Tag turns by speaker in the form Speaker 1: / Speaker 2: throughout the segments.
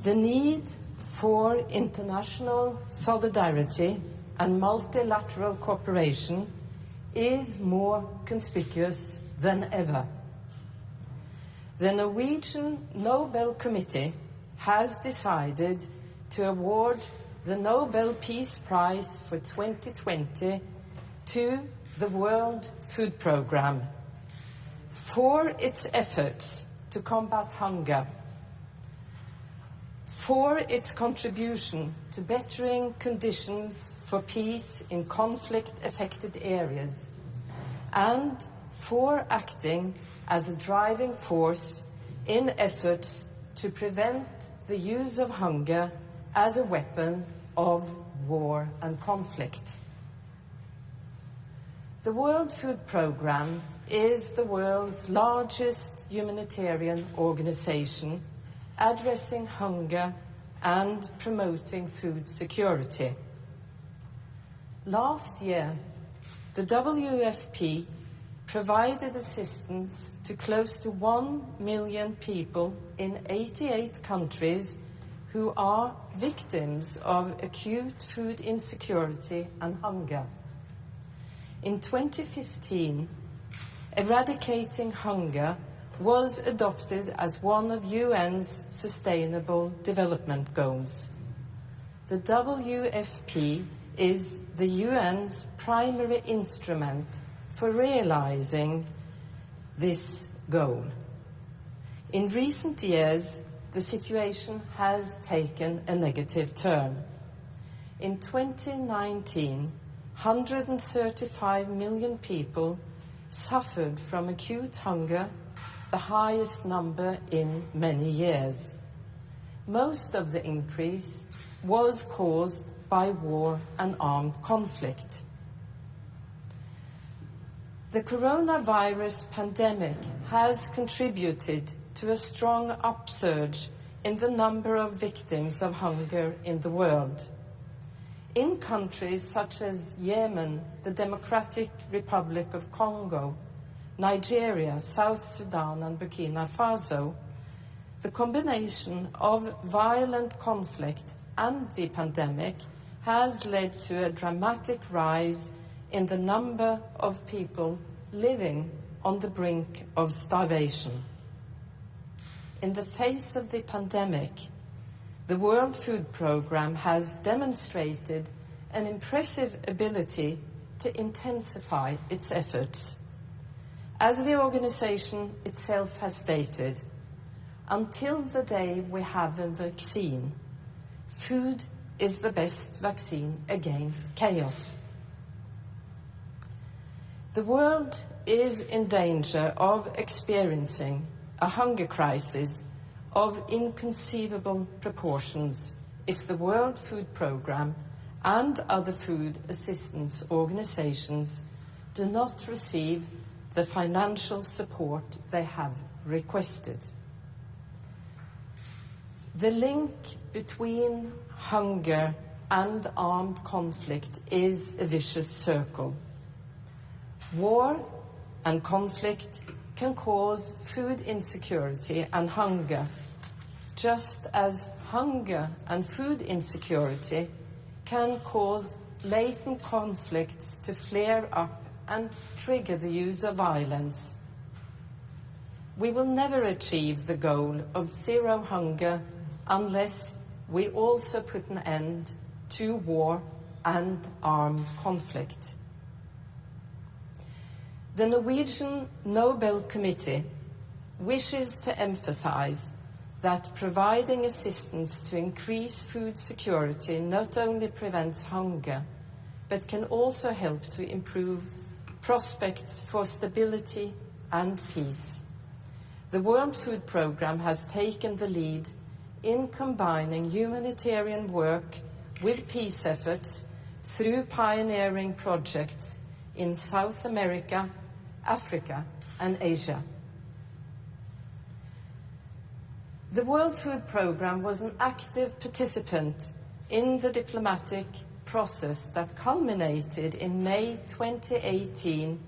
Speaker 1: The need for international solidarity and multilateral cooperation is more conspicuous than ever. The Norwegian Nobel Committee has decided to award the Nobel Peace Prize for 2020 to the World Food Programme for its efforts to combat hunger, for its contribution to bettering conditions for peace in conflict-affected areas, and for acting as a driving force in efforts to prevent the use of hunger as a weapon of war and conflict. The World Food Programme is the world's largest humanitarian organization addressing hunger and promoting food security. Last year, the WFP provided assistance to close to 1 million people in 88 countries who are victims of acute food insecurity and hunger. In 2015, eradicating hunger was adopted as one of UN's Sustainable Development Goals. The WFP is the UN's primary instrument for realizing this goal. In recent years, the situation has taken a negative turn. In 2019, 135 million people suffered from acute hunger, the highest number in many years. Most of the increase was caused by war and armed conflict. The coronavirus pandemic has contributed to a strong upsurge in the number of victims of hunger in the world. In countries such as Yemen, the Democratic Republic of Congo, Nigeria, South Sudan, and Burkina Faso, the combination of violent conflict and the pandemic has led to a dramatic rise in the number of people living on the brink of starvation. In the face of the pandemic, the World Food Programme has demonstrated an impressive ability to intensify its efforts. As the organization itself has stated, until the day we have a vaccine, food is the best vaccine against chaos. The world is in danger of experiencing a hunger crisis of inconceivable proportions if the World Food Programme and other food assistance organizations do not receive the financial support they have requested. The link between hunger and armed conflict is a vicious circle. War and conflict can cause food insecurity and hunger, just as hunger and food insecurity can cause latent conflicts to flare up and trigger the use of violence. We will never achieve the goal of zero hunger unless we also put an end to war and armed conflict. The Norwegian Nobel Committee wishes to emphasize that providing assistance to increase food security not only prevents hunger, but can also help to improve prospects for stability and peace. The World Food Programme has taken the lead in combining humanitarian work with peace efforts through pioneering projects in South America, Africa, and Asia. The World Food Programme was an active participant in the diplomatic process that culminated in May 2018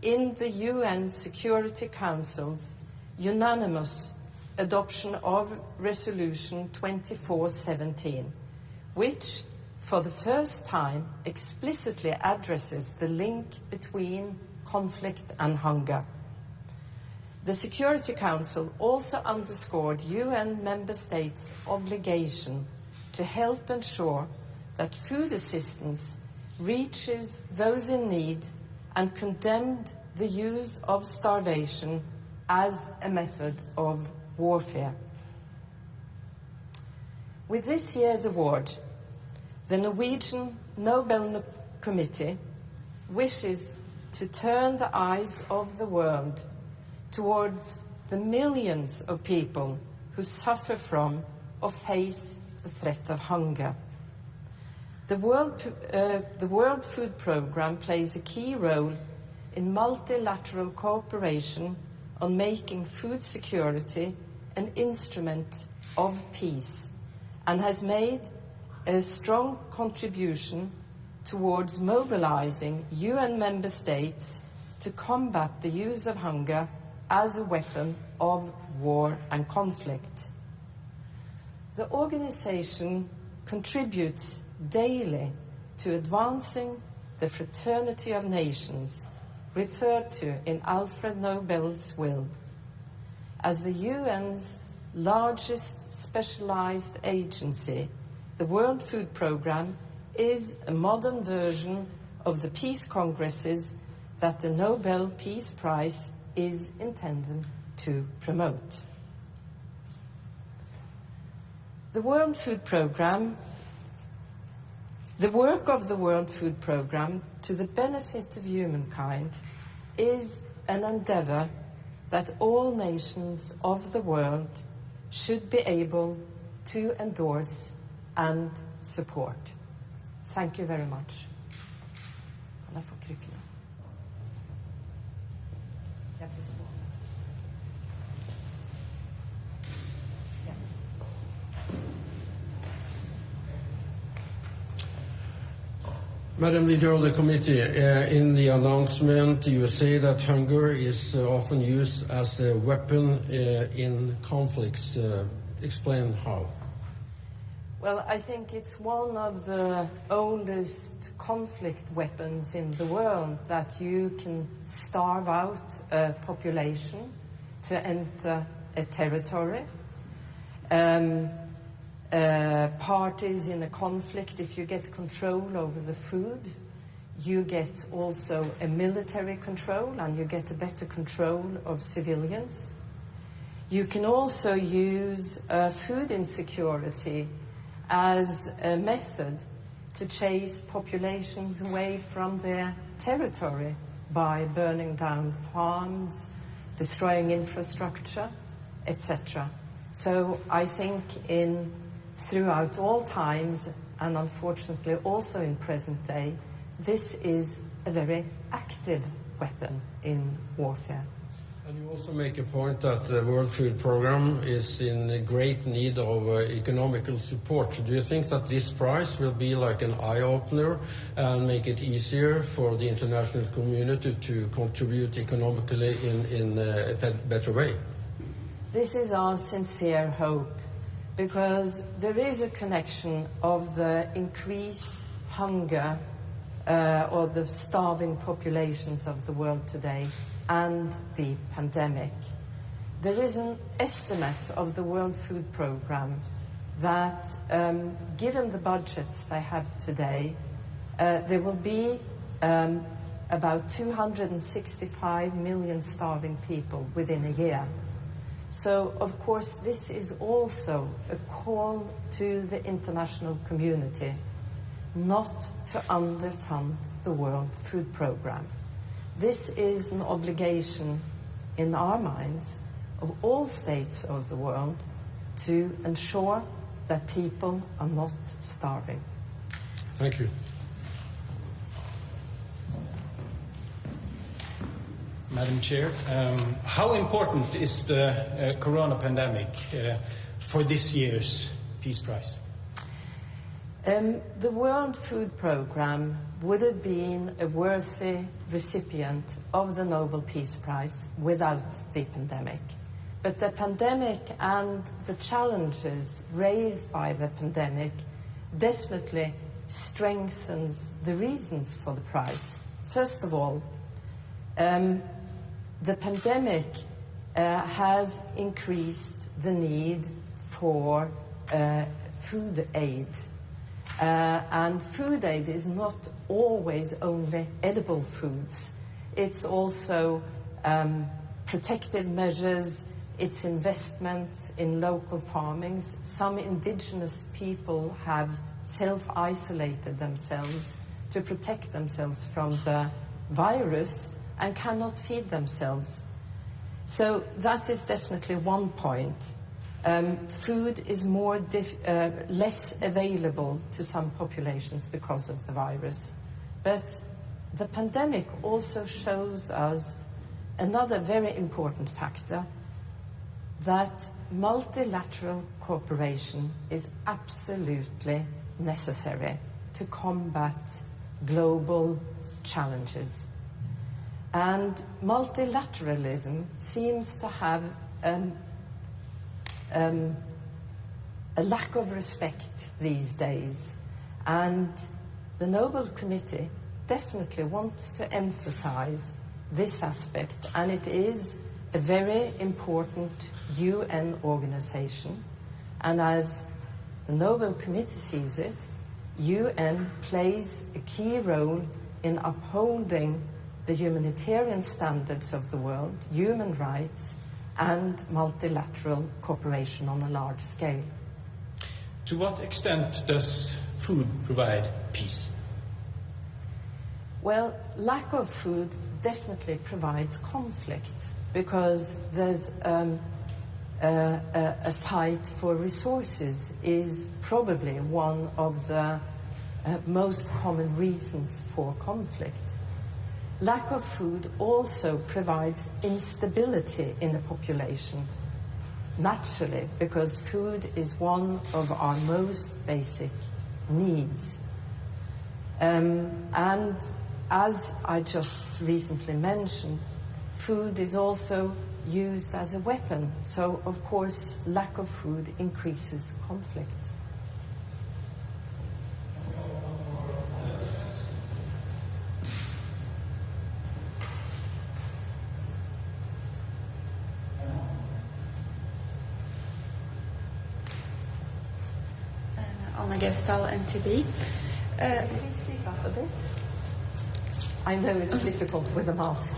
Speaker 1: in the UN Security Council's unanimous adoption of Resolution 2417, which, for the first time, explicitly addresses the link between conflict and hunger. The Security Council also underscored UN member states' obligation to help ensure that food assistance reaches those in need and condemned the use of starvation as a method of warfare. With this year's award, the Norwegian Nobel Committee wishes to turn the eyes of the world towards the millions of people who suffer from or face the threat of hunger. The World Food Programme plays a key role in multilateral cooperation on making food security an instrument of peace and has made a strong contribution towards mobilizing UN member states to combat the use of hunger as a weapon of war and conflict. The organization contributes daily to advancing the fraternity of nations referred to in Alfred Nobel's will. As the UN's largest specialized agency, the World Food Programme is a modern version of the peace congresses that the Nobel Peace Prize is intended to promote. The World Food Programme, the work of the World Food Programme to the benefit of humankind is an endeavor that all nations of the world should be able to endorse and support. Thank you very much.
Speaker 2: Madam Leader of the Committee, in the announcement you say that hunger is often used as a weapon in conflicts. Explain how.
Speaker 1: Well, I think it's one of the oldest conflict weapons in the world, that you can starve out a population to enter a territory. Parties in a conflict, if you get control over the food, you get also a military control and you get a better control of civilians. You can also use food insecurity as a method to chase populations away from their territory by burning down farms, destroying infrastructure, etc. So I think throughout all times, and unfortunately also in present day, this is a very active weapon in warfare.
Speaker 2: And you also make a point that the World Food Programme is in great need of economical support. Do you think that this prize will be like an eye-opener and make it easier for the international community to contribute economically in a better way?
Speaker 1: This is our sincere hope, because there is a connection of the increased hunger or the starving populations of the world today and the pandemic. There is an estimate of the World Food Programme that, given the budgets they have today, there will be about 265 million starving people within a year. So, of course, this is also a call to the international community not to underfund the World Food Programme. This is an obligation in our minds of all states of the world to ensure that people are not starving.
Speaker 2: Thank you.
Speaker 3: Madam Chair, how important is the corona pandemic for this year's Peace Prize?
Speaker 1: The World Food Programme would have been a worthy recipient of the Nobel Peace Prize without the pandemic. But the pandemic and the challenges raised by the pandemic definitely strengthens the reasons for the prize. First of all, the pandemic has increased the need for food aid. And food aid is not always only edible foods. It's also protective measures, it's investments in local farmings. Some indigenous people have self-isolated themselves to protect themselves from the virus and cannot feed themselves. So that is definitely one point. Food is less available to some populations because of the virus. But the pandemic also shows us another very important factor, that multilateral cooperation is absolutely necessary to combat global challenges. And multilateralism seems to have a lack of respect these days. And the Nobel Committee definitely wants to emphasize this aspect, and it is a very important UN organization. And as the Nobel Committee sees it, UN plays a key role in upholding the humanitarian standards of the world, human rights, and multilateral cooperation on a large scale.
Speaker 3: To what extent does food provide peace?
Speaker 1: Well, lack of food definitely provides conflict, because there's a fight for resources is probably one of the most common reasons for conflict. Lack of food also provides instability in a population, naturally, because food is one of our most basic needs. And as I just recently mentioned, food is also used as a weapon. So, of course, lack of food increases conflict.
Speaker 4: Anna Gestal, NTB.
Speaker 1: Please speak up a bit. I know it's difficult with a mask.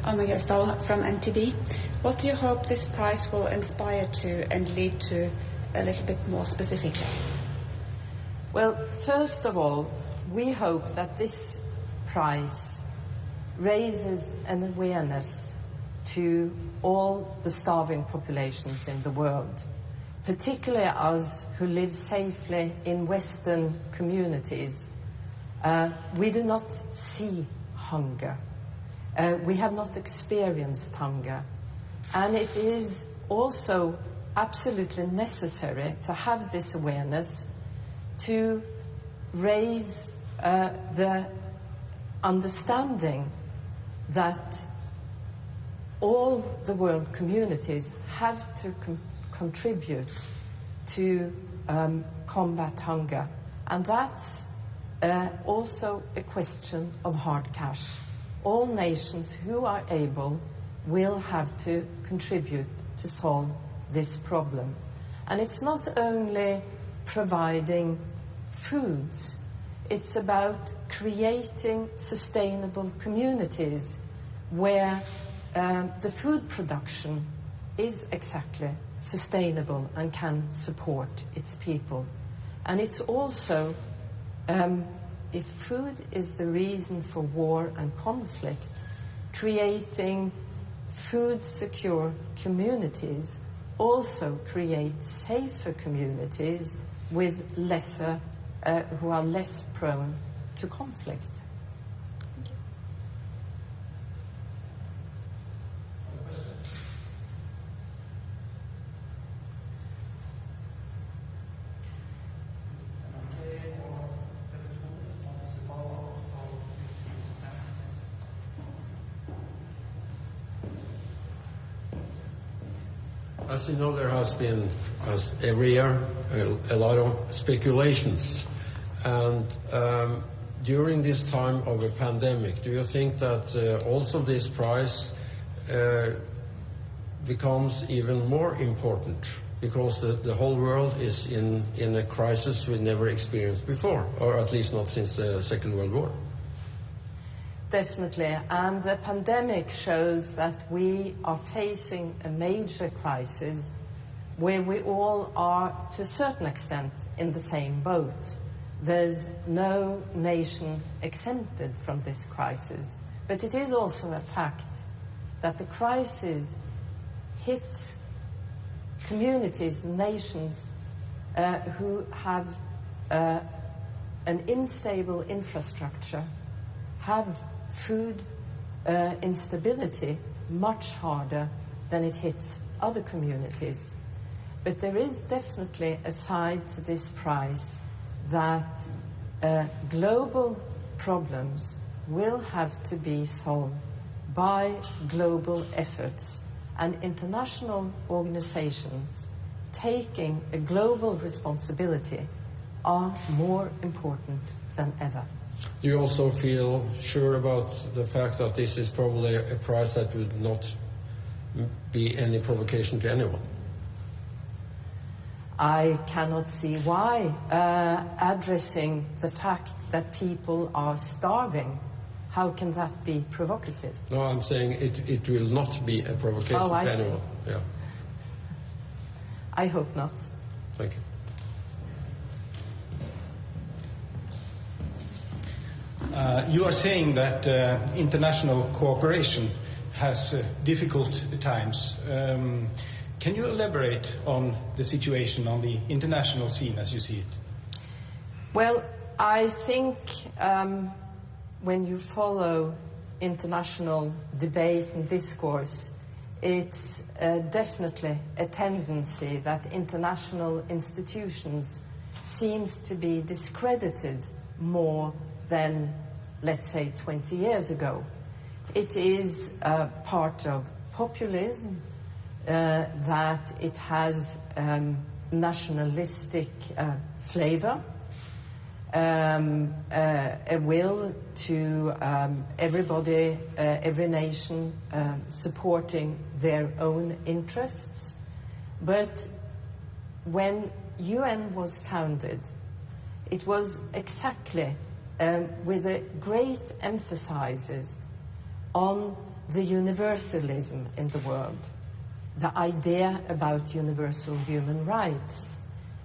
Speaker 4: Anna Gestal from NTB. What do you hope this prize will inspire to and lead to a little bit more specifically?
Speaker 1: Well, first of all, we hope that this prize raises an awareness to all the starving populations in the world, particularly us who live safely in Western communities. We do not see hunger. We have not experienced hunger. And it is also absolutely necessary to have this awareness to raise the understanding that all the world communities have to contribute to combat hunger. And that's also a question of hard cash. All nations who are able will have to contribute to solve this problem. And it's not only providing foods, it's about creating sustainable communities where the food production is exactly sustainable and can support its people. And it's also, if food is the reason for war and conflict, creating food-secure communities also creates safer communities with lesser, who are less prone to conflict.
Speaker 2: As you know, there has been, as every year, a lot of speculations. And during this time of a pandemic, do you think that also this prize becomes even more important because the whole world is in a crisis we never experienced before, or at least not since the Second World War?
Speaker 1: Definitely, and the pandemic shows that we are facing a major crisis where we all are, to a certain extent, in the same boat. There's no nation exempted from this crisis, but it is also a fact that the crisis hits communities, nations who have an unstable infrastructure, have food instability much harder than it hits other communities. But there is definitely a side to this prize that global problems will have to be solved by global efforts, and international organizations taking a global responsibility are more important than ever.
Speaker 2: Do you also feel sure about the fact that this is probably a prize that would not be any provocation to anyone?
Speaker 1: I cannot see why addressing the fact that people are starving, how can that be provocative?
Speaker 2: No, I'm saying it will not be a provocation to anyone.
Speaker 1: See.
Speaker 2: Yeah.
Speaker 1: I hope not.
Speaker 2: Thank you.
Speaker 3: You are saying that international cooperation has difficult times. Can you elaborate on the situation on the international scene as you see it?
Speaker 1: Well, I think when you follow international debate and discourse, it's definitely a tendency that international institutions seems to be discredited more than, let's say, 20 years ago. It is part of populism, that it has nationalistic flavor, a will to everybody, every nation supporting their own interests. But when UN was founded, it was exactly with a great emphasis on the universalism in the world, the idea about universal human rights,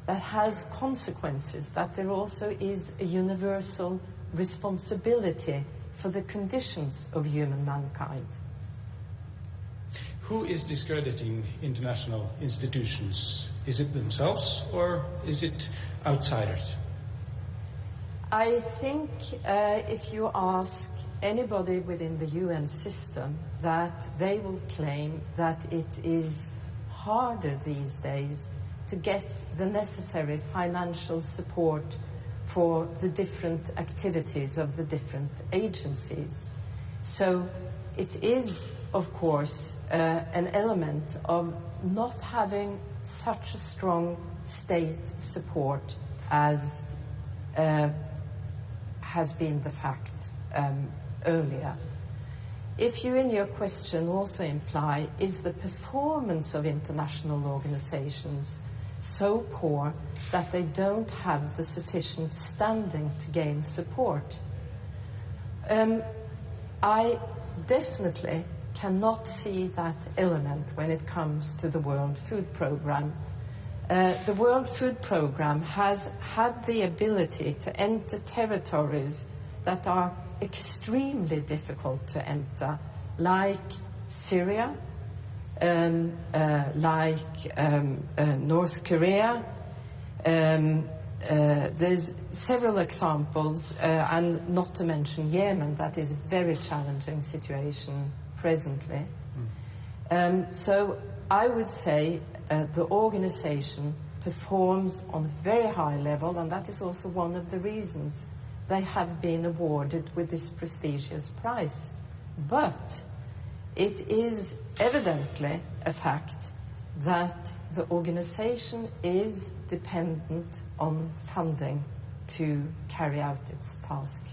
Speaker 1: that has consequences, that there also is a universal responsibility for the conditions of human mankind.
Speaker 3: Who is discrediting international institutions? Is it themselves or is it outsiders?
Speaker 1: I think if you ask anybody within the UN system, that they will claim that it is harder these days to get the necessary financial support for the different activities of the different agencies. So it is, of course, an element of not having such a strong state support as has been the fact earlier. If you in your question also imply, is the performance of international organizations so poor that they don't have the sufficient standing to gain support? I definitely cannot see that element when it comes to the World Food Programme. The World Food Programme has had the ability to enter territories that are extremely difficult to enter, like Syria, like North Korea. There's several examples, and not to mention Yemen, that is a very challenging situation presently. So I would say the organization performs on a very high level, and that is also one of the reasons they have been awarded with this prestigious prize. But it is evidently a fact that the organization is dependent on funding to carry out its task.